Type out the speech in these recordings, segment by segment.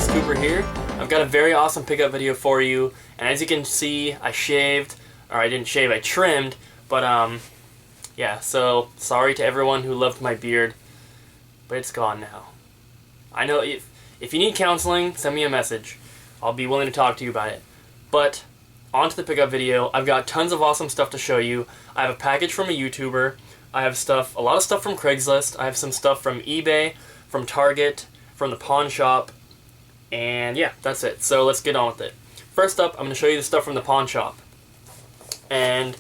Alex Cooper here. I've got a very awesome pickup video for you, and as you can see, I shaved, or I didn't shave, I trimmed, but yeah, so sorry to everyone who loved my beard, but it's gone now. I know if you need counseling, send me a message. I'll be willing to talk to you about it. But on to the pickup video. I've got tons of awesome stuff to show you. I have a package from a YouTuber. I have a lot of stuff from Craigslist. I have some stuff from eBay, from Target, from the pawn shop, and yeah, that's it. So let's get on with it. First up, I'm going to show you the stuff from the pawn shop. And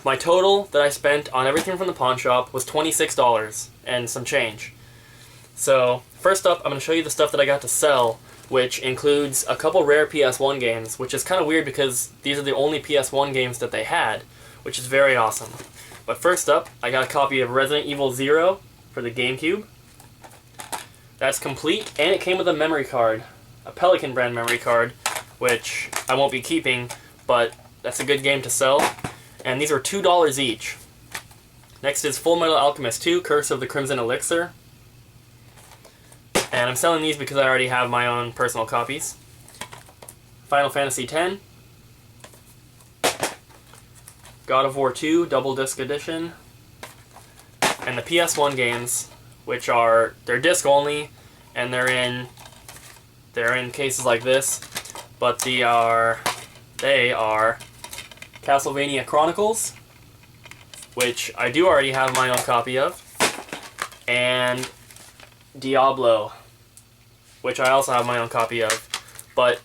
my total that I spent on everything from the pawn shop was $26 and some change. So first up, I'm going to show you the stuff that I got to sell, which includes a couple rare PS1 games, which is kind of weird because these are the only PS1 games that they had, which is very awesome. But first up, I got a copy of Resident Evil 0 for the GameCube. That's complete, and it came with a memory card, a Pelican brand memory card, which I won't be keeping, but that's a good game to sell. And these are $2 each. Next is Full Metal Alchemist 2, Curse of the Crimson Elixir. And I'm selling these because I already have my own personal copies. Final Fantasy X. God of War 2, Double Disc Edition. And the PS1 games, which are, they're disc only, and they're in cases like this, but they are Castlevania Chronicles, which I do already have my own copy of, and Diablo, which I also have my own copy of. But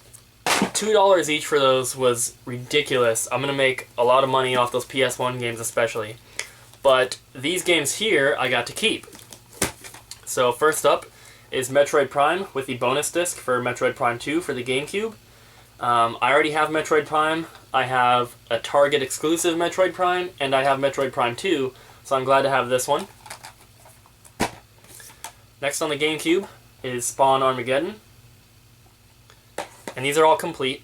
$2 each for those was ridiculous. I'm going to make a lot of money off those PS1 games especially. But these games here I got to keep. So first up is Metroid Prime with the bonus disc for Metroid Prime 2 for the GameCube. I already have Metroid Prime. I have a Target exclusive Metroid Prime, and I have Metroid Prime 2, so I'm glad to have this one. Next on the GameCube is Spawn Armageddon. And these are all complete.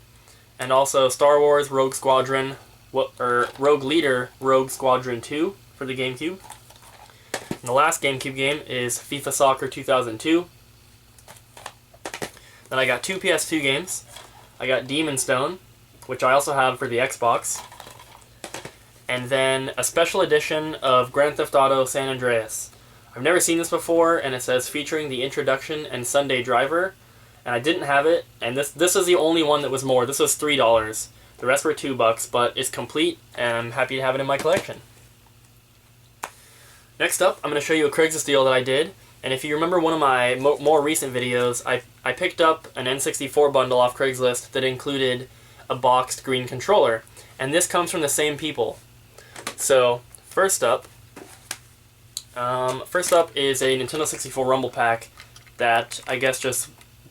And also Star Wars Rogue Squadron, Rogue Leader Rogue Squadron 2 for the GameCube. And the last GameCube game is FIFA Soccer 2002. Then I got two PS2 games. I got Demon Stone, which I also have for the Xbox. And then a special edition of Grand Theft Auto San Andreas. I've never seen this before, and it says featuring the introduction and Sunday driver. And I didn't have it, and this is the only one that was more. This was $3. The rest were $2, but it's complete, and I'm happy to have it in my collection. Next up, I'm going to show you a Craigslist deal that I did. And if you remember one of my more recent videos, I picked up an N64 bundle off Craigslist that included a boxed green controller. And this comes from the same people. So, first up is a Nintendo 64 Rumble Pack that I guess just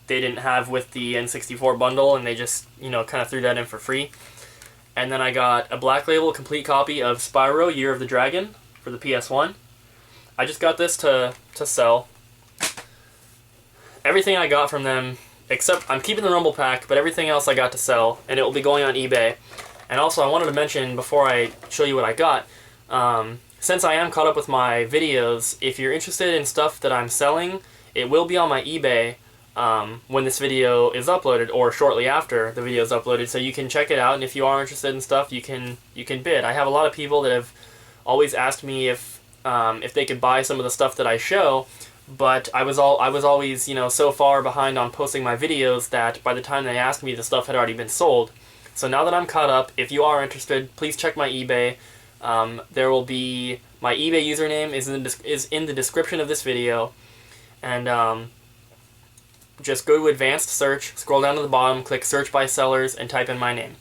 they didn't have with the N64 bundle, and they just, kind of threw that in for free. And then I got a Black Label complete copy of Spyro Year of the Dragon for the PS1. I just got this to sell. Everything I got from them, except I'm keeping the Rumble Pack, but everything else I got to sell, and it will be going on eBay. And also I wanted to mention, before I show you what I got, since I am caught up with my videos, if you're interested in stuff that I'm selling, it will be on my eBay when this video is uploaded, or shortly after the video is uploaded, so you can check it out, and if you are interested in stuff, you can bid. I have a lot of people that have always asked me if they could buy some of the stuff that I show, but I was always, so far behind on posting my videos that by the time they asked me, the stuff had already been sold. So now that I'm caught up, if you are interested, please check my eBay. There will be, my eBay username is in the description of this video, and just go to advanced search, scroll down to the bottom, click search by sellers, and type in my name.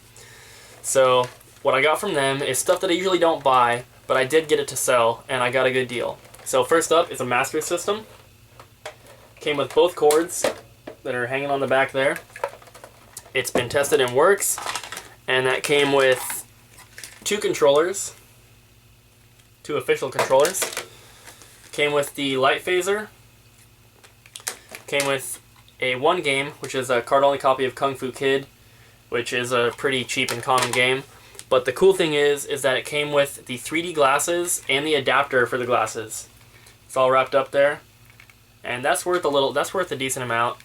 So what I got from them is stuff that I usually don't buy, but I did get it to sell, and I got a good deal. So first up is a Master System. Came with both cords that are hanging on the back there. It's been tested and works, and that came with two controllers, two official controllers. Came with the light phaser. Came with a one game, which is a card-only copy of Kung Fu Kid, which is a pretty cheap and common game. But the cool thing is that it came with the 3D glasses and the adapter for the glasses. It's all wrapped up there, and that's worth a decent amount.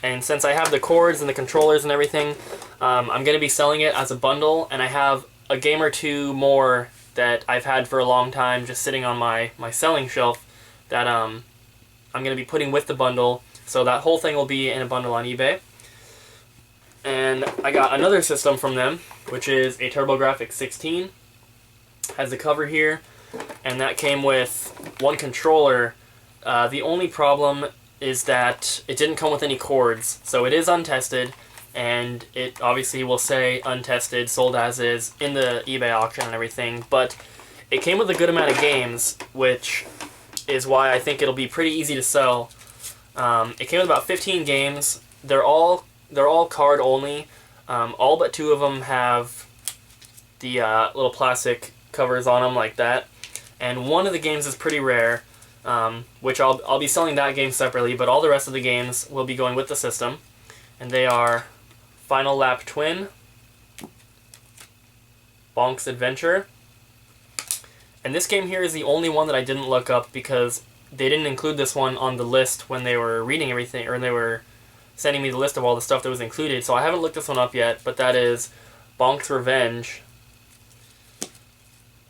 And since I have the cords and the controllers and everything, I'm going to be selling it as a bundle, and I have a game or two more that I've had for a long time just sitting on my selling shelf that I'm going to be putting with the bundle. So that whole thing will be in a bundle on eBay. And I got another system from them, which is a TurboGrafx 16. Has the cover here, and that came with one controller. The only problem is that it didn't come with any cords, so it is untested, and it obviously will say untested, sold as is, in the eBay auction and everything, but it came with a good amount of games, which is why I think it'll be pretty easy to sell. It came with about 15 games. They're all card only. All but 2 of them have the little plastic covers on them like that, and one of the games is pretty rare, which I'll be selling that game separately, but all the rest of the games will be going with the system, and they are Final Lap Twin, Bonk's Adventure, and this game here is the only one that I didn't look up because they didn't include this one on the list when they were reading everything, or they were sending me the list of all the stuff that was included, so I haven't looked this one up yet, but that is Bonk's Revenge.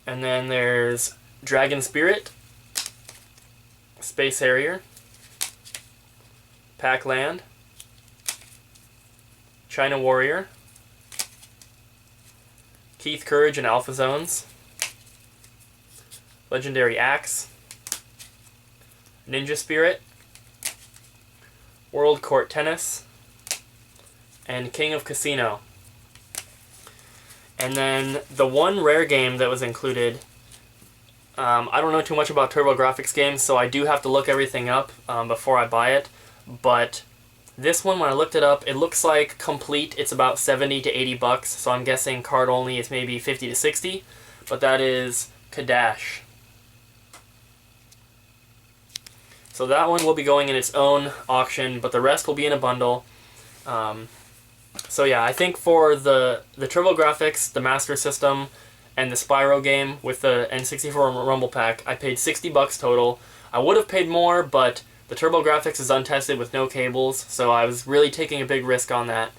And then there's Dragon Spirit, Space Harrier, Pac-Land, China Warrior, Keith Courage and Alpha Zones, Legendary Axe, Ninja Spirit, World Court Tennis, and King of Casino. And then the one rare game that was included, I don't know too much about TurboGrafx games, so I do have to look everything up before I buy it, but this one, when I looked it up, it looks like complete, it's about 70 to 80 bucks, so I'm guessing card only is maybe 50 to 60, but that is Kadash. So that one will be going in its own auction, but the rest will be in a bundle. So yeah, I think for the TurboGrafx, the Master System, and the Spyro game with the N64 Rumble Pack, I paid 60 bucks total. I would have paid more, but the TurboGrafx is untested with no cables, so I was really taking a big risk on that.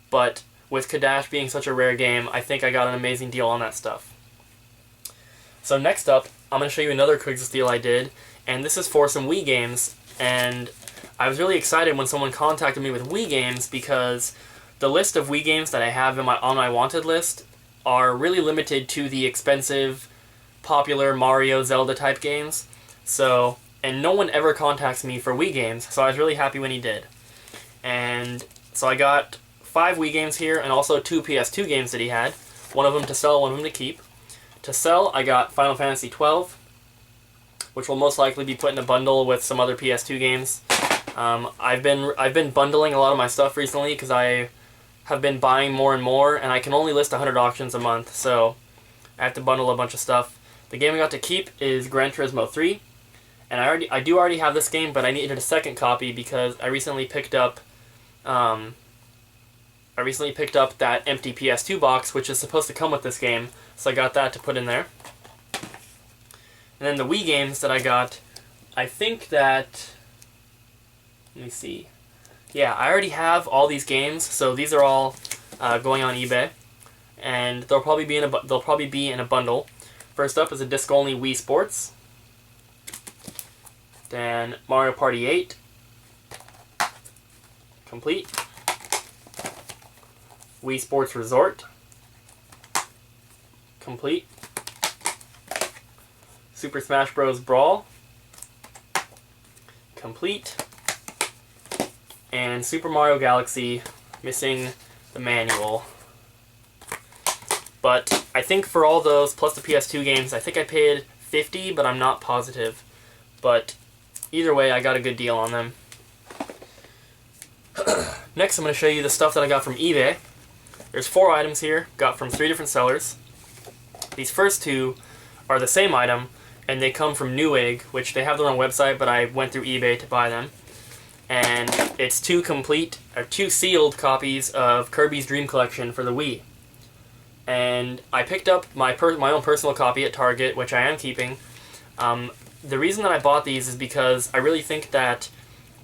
But with Kadash being such a rare game, I think I got an amazing deal on that stuff. So next up, I'm going to show you another Craigslist deal I did, and this is for some Wii games, and I was really excited when someone contacted me with Wii games because the list of Wii games that I have on my wanted list are really limited to the expensive, popular Mario, Zelda type games. So, and no one ever contacts me for Wii games, so I was really happy when he did. And so I got 5 Wii games here and also 2 PS2 games that he had. One of them to sell, one of them to keep. To sell, I got Final Fantasy XII, which will most likely be put in a bundle with some other PS2 games. I've been bundling a lot of my stuff recently because I have been buying more and more, and I can only list 100 auctions a month, so I have to bundle a bunch of stuff. The game I got to keep is Gran Turismo 3, and I do already have this game, but I needed a second copy because I recently picked up that empty PS2 box, which is supposed to come with this game, so I got that to put in there. And then the Wii games that I got, I think that, let me see. Yeah, I already have all these games, so these are all going on eBay, and they'll probably be in a bundle. First up is a disc-only Wii Sports, then Mario Party 8, complete, Wii Sports Resort, complete, Super Smash Bros. Brawl, complete, and Super Mario Galaxy, missing the manual. But I think for all those, plus the PS2 games, I think I paid $50, but I'm not positive. But either way, I got a good deal on them. Next, I'm going to show you the stuff that I got from eBay. There's 4 items here, got from 3 different sellers. These first 2 are the same item, and they come from Newegg, which they have their own website, but I went through eBay to buy them. And it's 2 sealed copies of Kirby's Dream Collection for the Wii. And I picked up my own personal copy at Target, which I am keeping. The reason that I bought these is because I really think that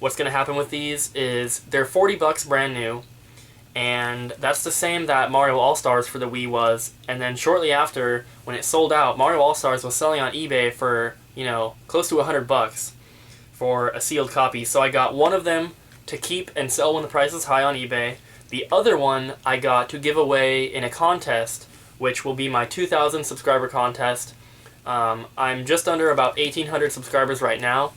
what's going to happen with these is they're 40 bucks brand new, and that's the same that Mario All-Stars for the Wii was. And then shortly after, when it sold out, Mario All-Stars was selling on eBay for, you know, close to 100 bucks for a sealed copy. So I got one of them to keep and sell when the price is high on eBay. The other one I got to give away in a contest, which will be my 2,000 subscriber contest. I'm just under about 1,800 subscribers right now.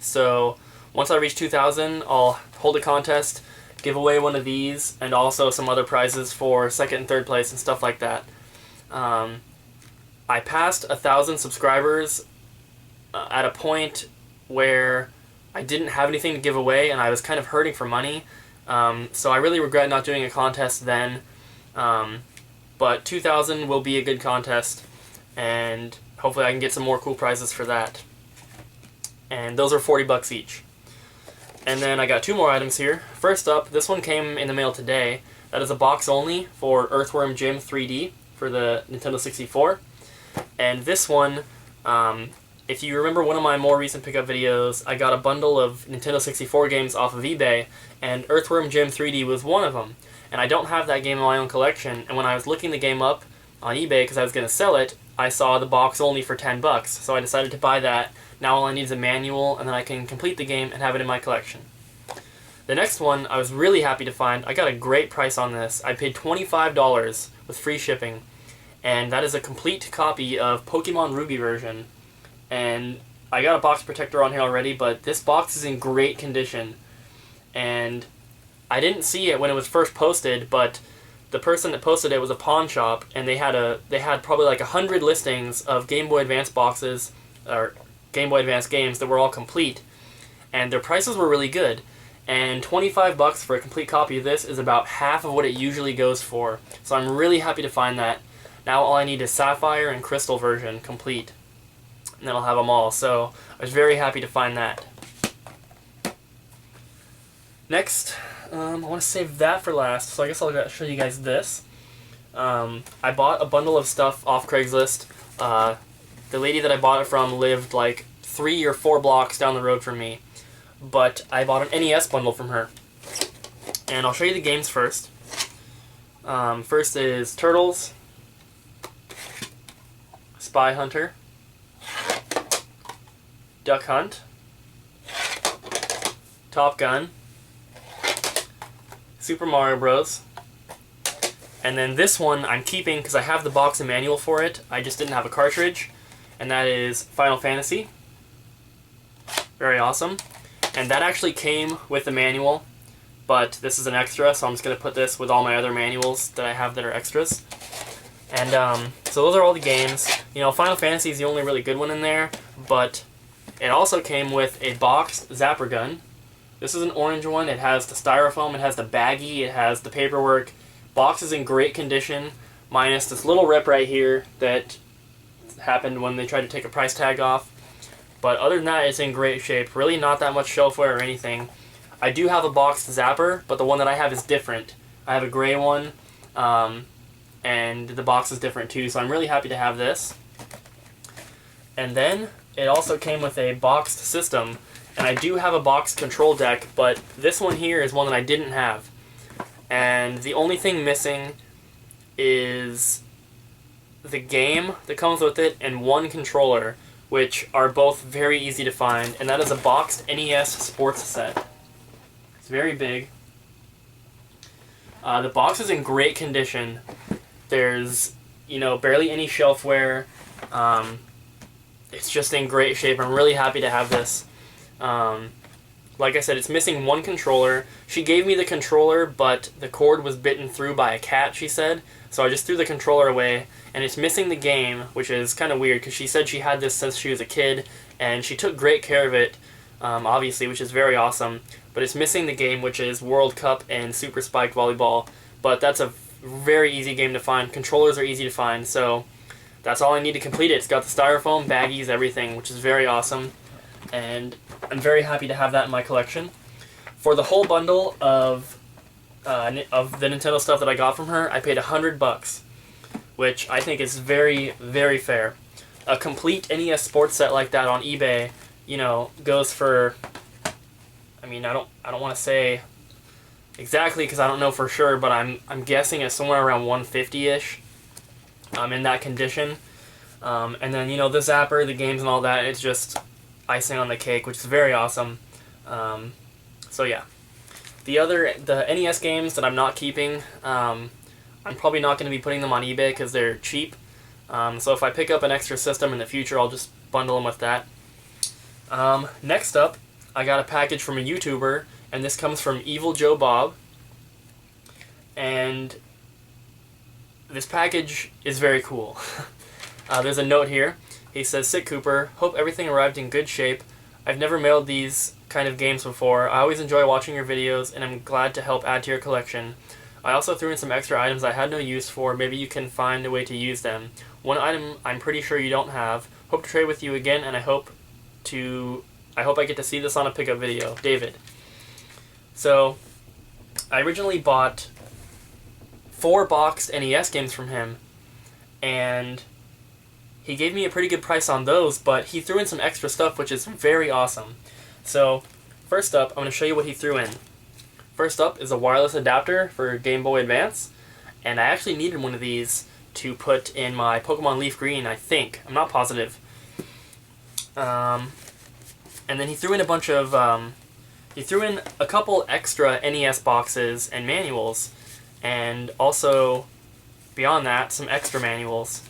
So once I reach 2,000, I'll hold a contest, give away one of these, and also some other prizes for second and third place and stuff like that. I passed 1,000 subscribers at a point where I didn't have anything to give away, and I was kind of hurting for money. So I really regret not doing a contest then. But 2,000 will be a good contest, and hopefully I can get some more cool prizes for that. And those are 40 bucks each. And then I got two more items here. First up, this one came in the mail today. That is a box only for Earthworm Jim 3D for the Nintendo 64. And this one, if you remember one of my more recent pickup videos, I got a bundle of Nintendo 64 games off of eBay, and Earthworm Jim 3D was one of them. And I don't have that game in my own collection, and when I was looking the game up on eBay because I was going to sell it, I saw the box only for 10 bucks, so I decided to buy that. Now all I need is a manual, and then I can complete the game and have it in my collection. The next one I was really happy to find. I got a great price on this. I paid $25 with free shipping, and that is a complete copy of Pokemon Ruby version. And I got a box protector on here already, but this box is in great condition. And I didn't see it when it was first posted, but the person that posted it was a pawn shop, and they had probably like 100 listings of Game Boy Advance boxes, or Game Boy Advance games that were all complete, and their prices were really good. And 25 bucks for a complete copy of this is about half of what it usually goes for. So I'm really happy to find that. Now all I need is Sapphire and Crystal version complete, and then I'll have them all. So I was very happy to find that. Next, I want to save that for last, so I guess I'll show you guys this. I bought a bundle of stuff off Craigslist. The lady that I bought it from lived like 3 or 4 blocks down the road from me, but I bought an NES bundle from her. And I'll show you the games first. First is Turtles, Spy Hunter, Duck Hunt, Top Gun, Super Mario Bros. And then this one I'm keeping because I have the box and manual for it. I just didn't have a cartridge. And that is Final Fantasy. Very awesome. And that actually came with the manual, but this is an extra, so I'm just going to put this with all my other manuals that I have that are extras. And so those are all the games. You know, Final Fantasy is the only really good one in there, but it also came with a boxed Zapper gun. This is an orange one. It has the styrofoam, it has the baggie, it has the paperwork. Box is in great condition, minus this little rip right here that happened when they tried to take a price tag off. But other than that, it's in great shape. Really not that much shelfware or anything. I do have a boxed Zapper, but the one that I have is different. I have a gray one, and the box is different too, so I'm really happy to have this. And then it also came with a boxed system, and I do have a boxed control deck, but this one here is one that I didn't have. And the only thing missing is the game that comes with it and one controller, which are both very easy to find, and that is a boxed NES sports set. It's very big. The box is in great condition. There's, you know, barely any shelfware. It's just in great shape. I'm really happy to have this. Like I said, it's missing one controller. She gave me the controller, but the cord was bitten through by a cat, she said. So I just threw the controller away, and it's missing the game, which is kind of weird, because she said she had this since she was a kid, and she took great care of it, obviously, which is very awesome. But it's missing the game, which is World Cup and Super Spiked Volleyball. But that's a very easy game to find. Controllers are easy to find, so that's all I need to complete it. It's got the styrofoam, baggies, everything, which is very awesome. And I'm very happy to have that in my collection. For the whole bundle of the Nintendo stuff that I got from her, I paid $100, which I think is very, very fair. A complete NES sports set like that on eBay, you know, goes for I mean, I don't want to say exactly because I don't know for sure, but I'm guessing it's somewhere around 150-ish. In that condition. And then, you know, the zapper, the games and all that, it's just icing on the cake, which is very awesome. So yeah. The NES games that I'm not keeping, I'm probably not going to be putting them on eBay because they're cheap. So if I pick up an extra system in the future, I'll just bundle them with that. Next up, I got a package from a YouTuber, and this comes from EvilJoeBob. And this package is very cool. There's a note here. He says, "Sick Cooper, hope everything arrived in good shape. I've never mailed these kind of games before. I always enjoy watching your videos, and I'm glad to help add to your collection. I also threw in some extra items I had no use for. Maybe you can find a way to use them. One item I'm pretty sure you don't have. Hope to trade with you again, and I hope I get to see this on a pickup video. David." So, I originally bought 4 boxed NES games from him, and he gave me a pretty good price on those, but he threw in some extra stuff, which is very awesome. So, first up, I'm going to show you what he threw in. First up is a wireless adapter for Game Boy Advance, and I actually needed one of these to put in my Pokemon Leaf Green, I think. I'm not positive. And then he threw in a bunch of, he threw in a couple extra NES boxes and manuals, and also, beyond that, some extra manuals.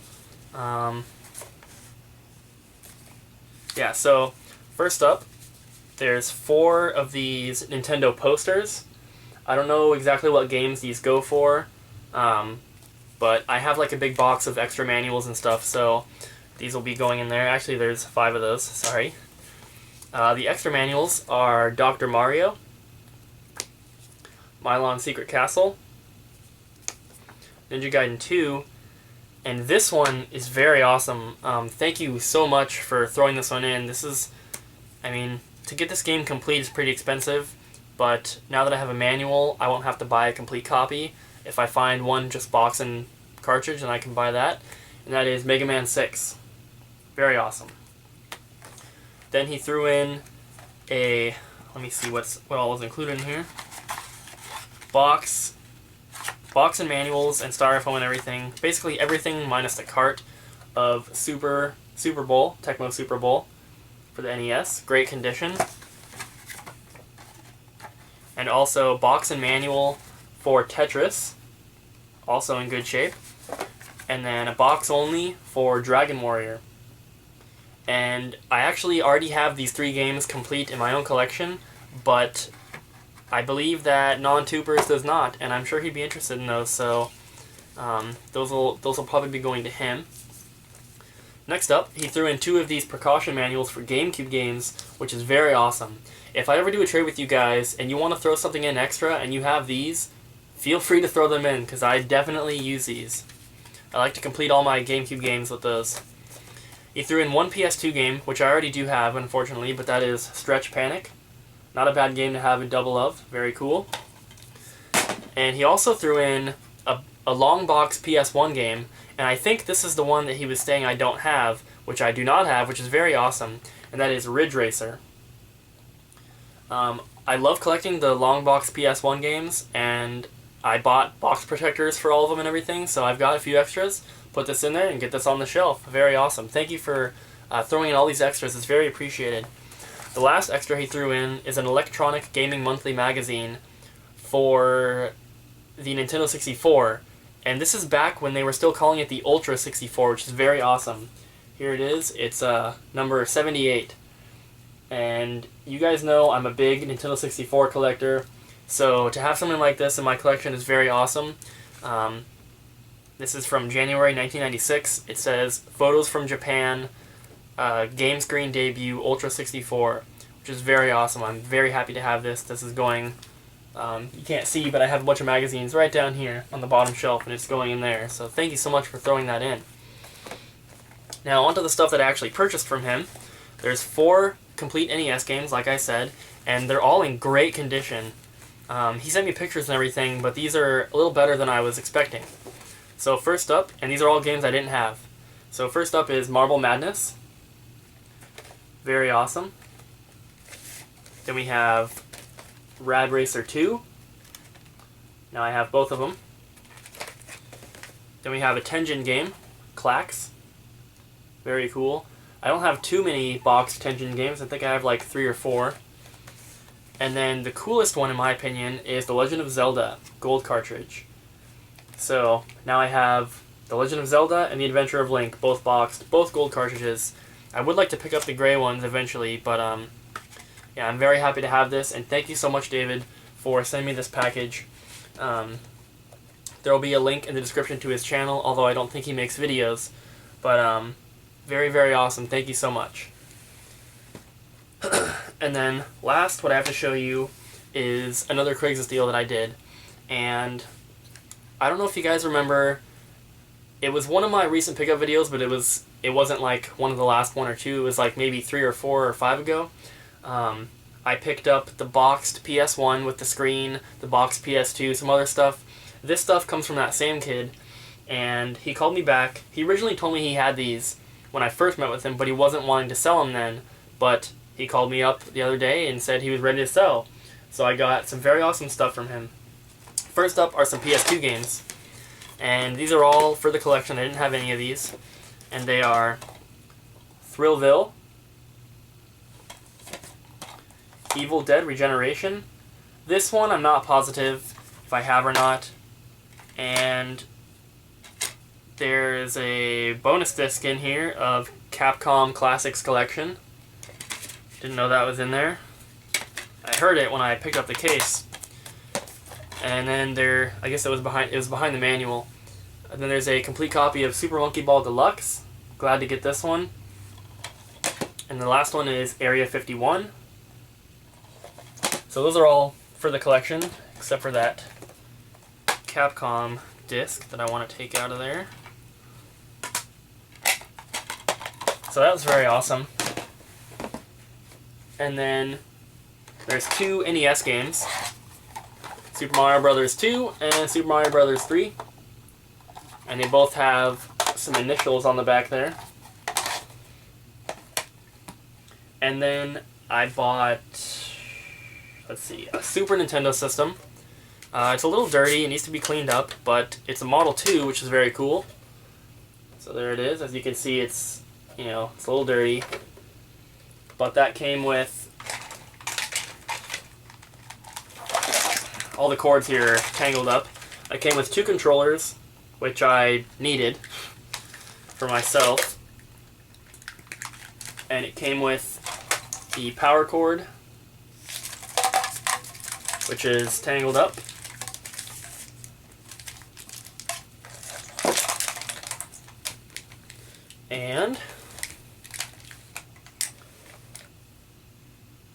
Yeah, so first up, there's 4 of these Nintendo posters. I don't know exactly what games these go for, but I have like a big box of extra manuals and stuff, so these will be going in there. Actually, there's 5 of those, sorry. The extra manuals are Dr. Mario, Milon Secret Castle, Ninja Gaiden 2, and this one is very awesome. Thank you so much for throwing this one in. This is, I mean, to get this game complete is pretty expensive, but now that I have a manual, I won't have to buy a complete copy. If I find one just box and cartridge, then I can buy that. And that is Mega Man 6. Very awesome. Then he threw in a, let me see what all was included in here. Box and manuals and styrofoam and everything. Basically everything minus the cart of Super Bowl, Tecmo Super Bowl for the NES. Great condition. And also box and manual for Tetris, also in good shape. And then a box only for Dragon Warrior. And I actually already have these 3 games complete in my own collection, but I believe that Non-Tubers does not, and I'm sure he'd be interested in those, so those will probably be going to him. Next up, he threw in 2 of these precaution manuals for GameCube games, which is very awesome. If I ever do a trade with you guys, and you want to throw something in extra, and you have these, feel free to throw them in, because I definitely use these. I like to complete all my GameCube games with those. He threw in 1 PS2 game, which I already do have, unfortunately, but that is Stretch Panic. Not a bad game to have a double of. Very cool. And he also threw in a long box PS1 game, and I think this is the one that he was saying I don't have, which I do not have, which is very awesome, and that is Ridge Racer. I love collecting the long box PS1 games, and I bought box protectors for all of them and everything, so I've got a few extras. Put this in there and get this on the shelf. Very awesome. Thank you for throwing in all these extras. It's very appreciated. The last extra he threw in is an Electronic Gaming Monthly magazine for the Nintendo 64. And this is back when they were still calling it the Ultra 64, which is very awesome. Here it is. It's number 78. And you guys know I'm a big Nintendo 64 collector, so to have something like this in my collection is very awesome. This is from January 1996. It says, "Photos from Japan, game screen debut, Ultra 64, which is very awesome. I'm very happy to have this. This is going, you can't see, but I have a bunch of magazines right down here on the bottom shelf, and it's going in there. So thank you so much for throwing that in. Now, onto the stuff that I actually purchased from him. There's 4 complete NES games, like I said, and they're all in great condition. He sent me pictures and everything, but these are a little better than I was expecting. So first up, and these are all games I didn't have. So first up is Marble Madness. Very awesome. Then we have Rad Racer 2. Now I have both of them. Then we have a Tengen game, Clax. Very cool. I don't have too many boxed Tengen games. I think I have like 3 or 4. And then the coolest one, in my opinion, is The Legend of Zelda Gold cartridge. So now I have The Legend of Zelda and The Adventure of Link, both boxed, both gold cartridges. I would like to pick up the gray ones eventually, but yeah, I'm very happy to have this, and thank you so much, David, for sending me this package. There will be a link in the description to his channel, although I don't think he makes videos, but very, very awesome. Thank you so much. And then last, what I have to show you is another Craigslist deal that I did, and I don't know if you guys remember, it was one of my recent pickup videos, but it wasn't like one of the last 1 or 2, it was like maybe 3 or 4 or 5 ago. I picked up the boxed PS1 with the screen, the boxed PS2, some other stuff. This stuff comes from that same kid, and he called me back. He originally told me he had these when I first met with him, but he wasn't wanting to sell them then, but he called me up the other day and said he was ready to sell. So I got some very awesome stuff from him. First up are some PS2 games, and these are all for the collection. I didn't have any of these, and they are Thrillville, Evil Dead Regeneration. This one I'm not positive if I have or not, and there's a bonus disc in here of Capcom Classics Collection. Didn't know that was in there. I heard it when I picked up the case. And then there, I guess it was behind the manual. And then there's a complete copy of Super Monkey Ball Deluxe. Glad to get this one. And the last one is Area 51. So those are all for the collection, except for that Capcom disc that I want to take out of there. So that was very awesome. And then there's 2 NES games, Super Mario Bros. 2 and Super Mario Bros. 3. And they both have some initials on the back there. And then I bought, let's see, a Super Nintendo system. It's a little dirty, it needs to be cleaned up, but it's a Model 2, which is very cool. So there it is. As you can see, it's, it's a little dirty. But that came with, all the cords here are tangled up. It came with 2 controllers, which I needed for myself. And it came with the power cord, which is tangled up. And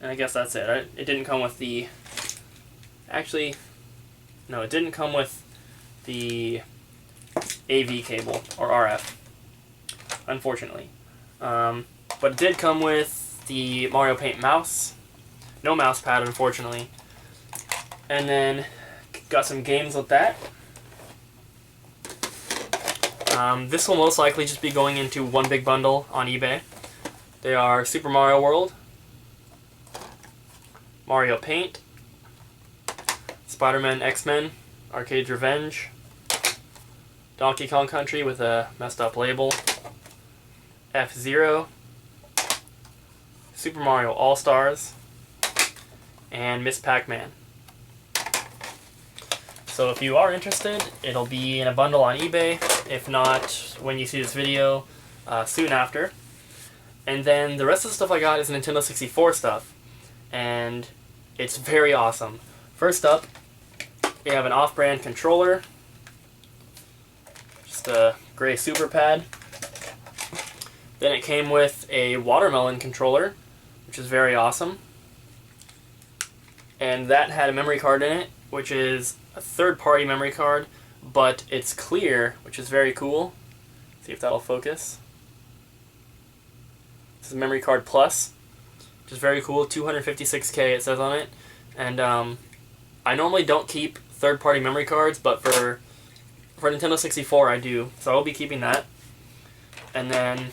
I guess that's it, right? It didn't come with the... Actually, no, it didn't come with the AV cable, or RF, unfortunately. But it did come with the Mario Paint mouse. No mouse pad, unfortunately. And then got some games with that. This will most likely just be going into one big bundle on eBay. They are Super Mario World, Mario Paint, Spider-Man X-Men, Arcade's Revenge, Donkey Kong Country with a messed up label, F-Zero, Super Mario All-Stars, and Miss Pac-Man. So if you are interested, it'll be in a bundle on eBay. If not, when you see this video, soon after. And then the rest of the stuff I got is Nintendo 64 stuff, and it's very awesome. First up, we have an off-brand controller, just a gray Super Pad. Then it came with a watermelon controller, which is very awesome. And that had a memory card in it, which is a third-party memory card, but it's clear, which is very cool. See if that'll focus. This is Memory Card Plus, which is very cool. 256K it says on it. And I normally don't keep third-party memory cards, but for Nintendo 64 I do, so I'll be keeping that. And then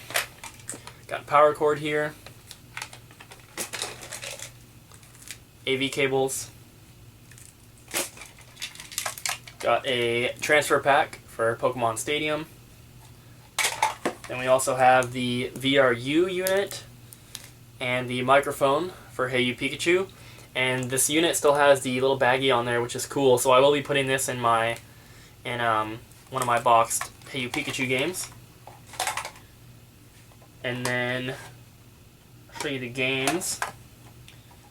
got power cord here, AV cables, Got a transfer pack for Pokemon Stadium. Then we also have the VRU unit and the microphone for Hey You Pikachu. And this unit still has the little baggie on there, which is cool. So I will be putting this in one of my boxed Hey You Pikachu games. And then I'll show you the games.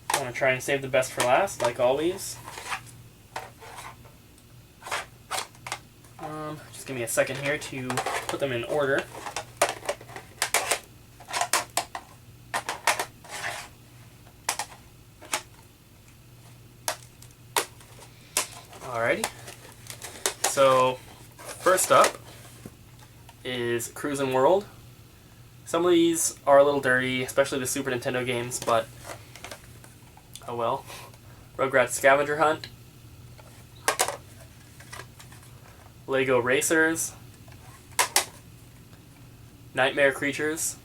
I'm going to try and save the best for last, like always. Just give me a second here to put them in order. Alrighty. So, first up is Cruisin' World. Some of these are a little dirty, especially the Super Nintendo games, but oh well. Rugrats Scavenger Hunt. Lego Racers. Nightmare Creatures,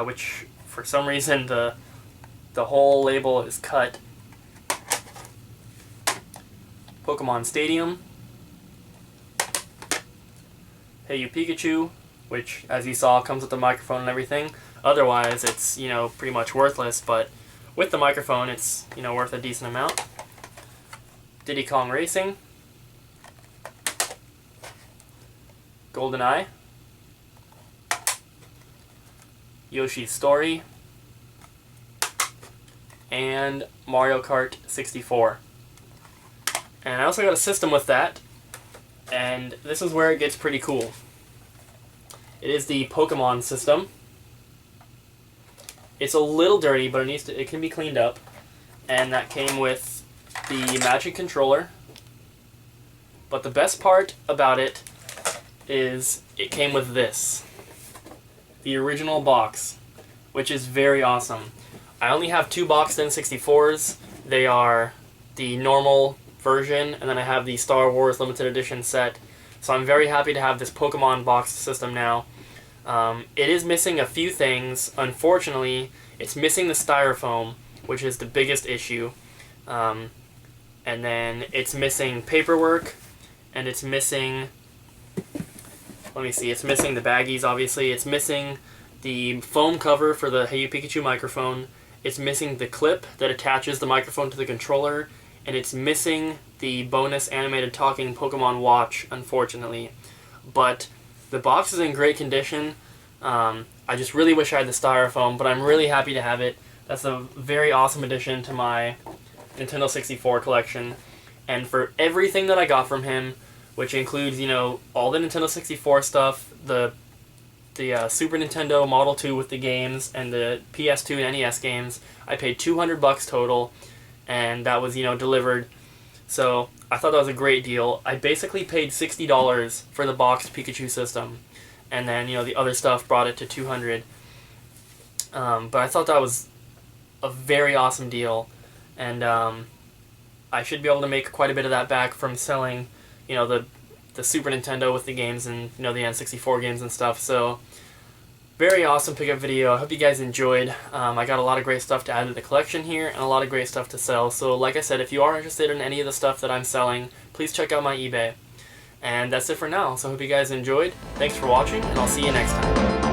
which for some reason the whole label is cut. Pokemon Stadium. Hey You Pikachu, which, as you saw, comes with the microphone and everything. Otherwise, it's, pretty much worthless, but with the microphone, it's, worth a decent amount. Diddy Kong Racing. GoldenEye. Yoshi's Story. And Mario Kart 64. And I also got a system with that, and this is where it gets pretty cool. It is the Pokemon system. It's a little dirty, but it can be cleaned up. And that came with the Magic Controller. But the best part about it is it came with this. The original box, which is very awesome. I only have 2 boxed N64s. They are the normal version, and then I have the Star Wars Limited Edition set. So I'm very happy to have this Pokemon box system now. It is missing a few things. Unfortunately, it's missing the styrofoam, which is the biggest issue. And then it's missing paperwork, and it's missing, it's missing the baggies, obviously. It's missing the foam cover for the Hey You Pikachu microphone. It's missing the clip that attaches the microphone to the controller. And it's missing the bonus animated talking Pokemon watch, unfortunately. But the box is in great condition. I just really wish I had the styrofoam, but I'm really happy to have it. That's a very awesome addition to my Nintendo 64 collection. And for everything that I got from him, which includes, all the Nintendo 64 stuff, the Super Nintendo Model 2 with the games, and the PS2 and NES games, I paid $200 total. And that was, delivered. So I thought that was a great deal. I basically paid $60 for the boxed Pikachu system. And then, the other stuff brought it to $200. But I thought that was a very awesome deal. And I should be able to make quite a bit of that back from selling, the Super Nintendo with the games and, the N64 games and stuff. So very awesome pickup video. I hope you guys enjoyed. I got a lot of great stuff to add to the collection here and a lot of great stuff to sell. So like I said, if you are interested in any of the stuff that I'm selling, please check out my eBay. And that's it for now. So I hope you guys enjoyed. Thanks for watching, and I'll see you next time.